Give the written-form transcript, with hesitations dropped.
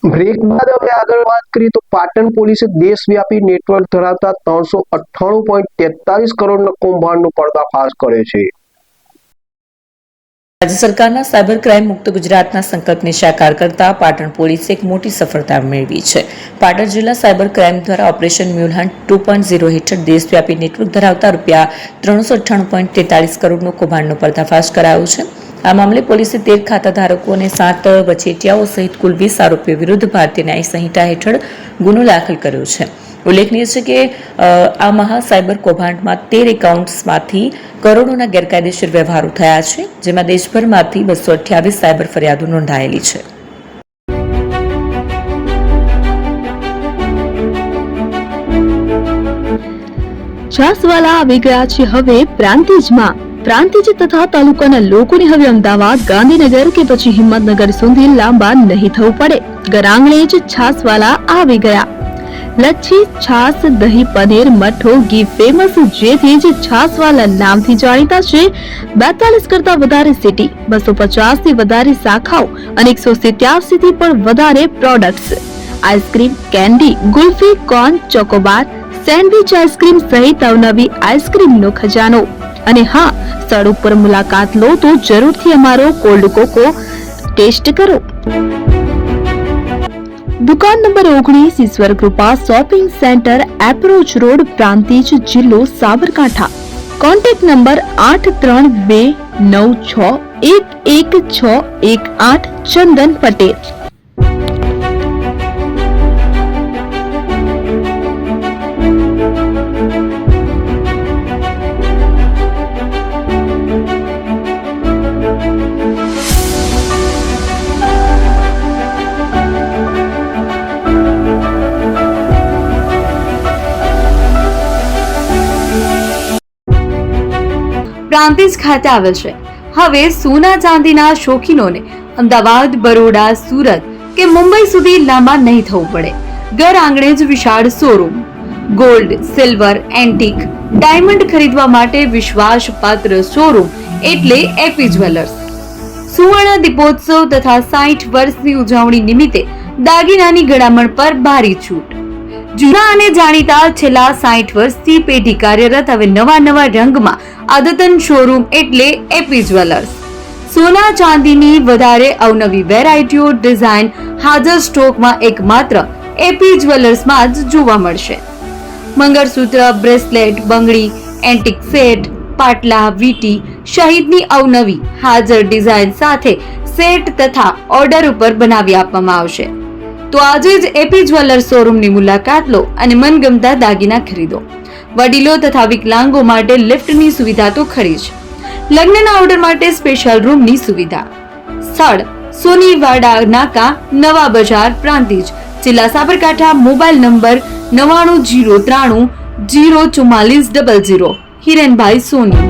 Break બાદ હવે આગળ વાત કરીએ તો પાટણ પોલીસે દેશવ્યાપી નેટવર્ક ધરાવતા 398.43 કરોડના કૌભાંડનો પર્દાફાશ કર્યો છે। રાજ્ય સરકારના સાયબર ક્રાઇમ મુક્ત ગુજરાતના સંકલ્પને સાકાર કરતા પાટણ પોલીસે એક મોટી સફળતા મેળવી છે। પાટણ જિલ્લા સાયબર ક્રાઇમ દ્વારા ઓપરેશન મ્યુલ હન્ટ 2.0 હેઠળ દેશવ્યાપી નેટવર્ક ધરાવતા રૂપિયા 398.43 કરોડનો કૌભાંડનો પર્દાફાશ કરાયો છે। આ મામલે પોલીસે 13 ખાતા ધારકો અને 7 વચેટિયાઓ સહિત કુલ 20 આરોપીઓ વિરુદ્ધ ભારતીય ન્યાય સંહિતા હેઠળ ગુનો દાખલ કર્યો છે। ઉલ્લેખનીય છે કે આ મહા સાયબર કૌભાંડમાં 13 એકાઉન્ટ્સમાંથી કરોડોના ગેરકાયદેસર વ્યવહારો થયા છે, જેમાં દેશભરમાંથી 228 સાયબર ફરિયાદો નોંધાયેલી છે। છાસવાલા આવી ગયા છે હવે પ્રાંતિજમાં। પ્રાંતિજ તથા તાલુકાના લોકોને હવે અમદાવાદ, ગાંધીનગર કે પછી હિંમતનગર સુધી લાંબા નહીં થવું પડે। ઘર આંગણે જ છાસવાલા આવી ગયા। લચ્છી, છાસ, દહીં, પનીર, મઠ્ઠો, ઘી ફેમસ, જેથી જ છાસવાલા નામથી જાણીતા છે। 42 કરતા વધારે સિટી, 250 થી વધારે શાખાઓ અને 187 થી પણ વધારે products. Ice cream, candy, kulfi, corn, Chocobar, sandwich ice cream સહિત અવનવી આઈસ્ક્રીમનો ખજાનો। અને હા, સ્થળ ઉપર મુલાકાત લો તો જરૂરથી અમારો કોલ્ડ કોકો ટેસ્ટ કરો। દુકાન number 19, Ishwar Krupa shopping centre, approach road, Prantij, જિલ્લો સાબરકાંઠા। Contact number 8329611618 Chandan Patel. પ્રાંતિજ ખાતે આવેલ છે। હવે સોના ચાંદીના શોખીનોને અમદાવાદ, બરોડા, સુરત કે મુંબઈ સુધી લાંબા નહીં થવું પડે। ઘર આંગણે જ વિશાળ showroom. Gold, silver, antique, diamond ખરીદવા માટે વિશ્વાસપાત્ર શોરૂમ એટલે એપી જ્વેલર્સ। સુવર્ણ દીપોત્સવ તથા 60 વર્ષની ઉજવણી નિમિત્તે દાગીનાની ગળામણ પર ભારી છૂટ। જૂના અને જાણીતા છેલ્લા 60 વર્ષથી પેઢી કાર્યરત હવે નવા રંગમાં અદ્યતન શોરૂમ એટલે એપી જ્વેલર્સ। સોના ચાંદીની વધારે અવનવી વેરાયટીઓ, ડિઝાઇન હાજર સ્ટોકમાં એકમાત્ર એપી જ્વેલર્સમાં જ જોવા મળશે। મંગળસૂત્ર, બ્રેસલેટ, બંગડી, એન્ટિક સેટ, પાટલા, વીટી સહિતની અવનવી હાજર ડિઝાઇન સાથે સેટ તથા ઓર્ડર ઉપર બનાવી આપવામાં આવશે। તો આજે જ એપી જ્વેલર્સ શોરૂમની મુલાકાત લો અને મનગમતા દાગીના ખરીદો। વડીલો તથા વિકલાંગો માટે લિફ્ટની સુવિધા તો ખરી જ, લગ્નના ઓર્ડર માટે સ્પેશિયલ રૂમની સુવિધા। સ્થળ સોનીવાડા નાકા, નવા બજાર, પ્રાંતિજ, જિલ્લા સાબરકાંઠા। Mobile number 9903304400। હિરેનભાઈ સોની।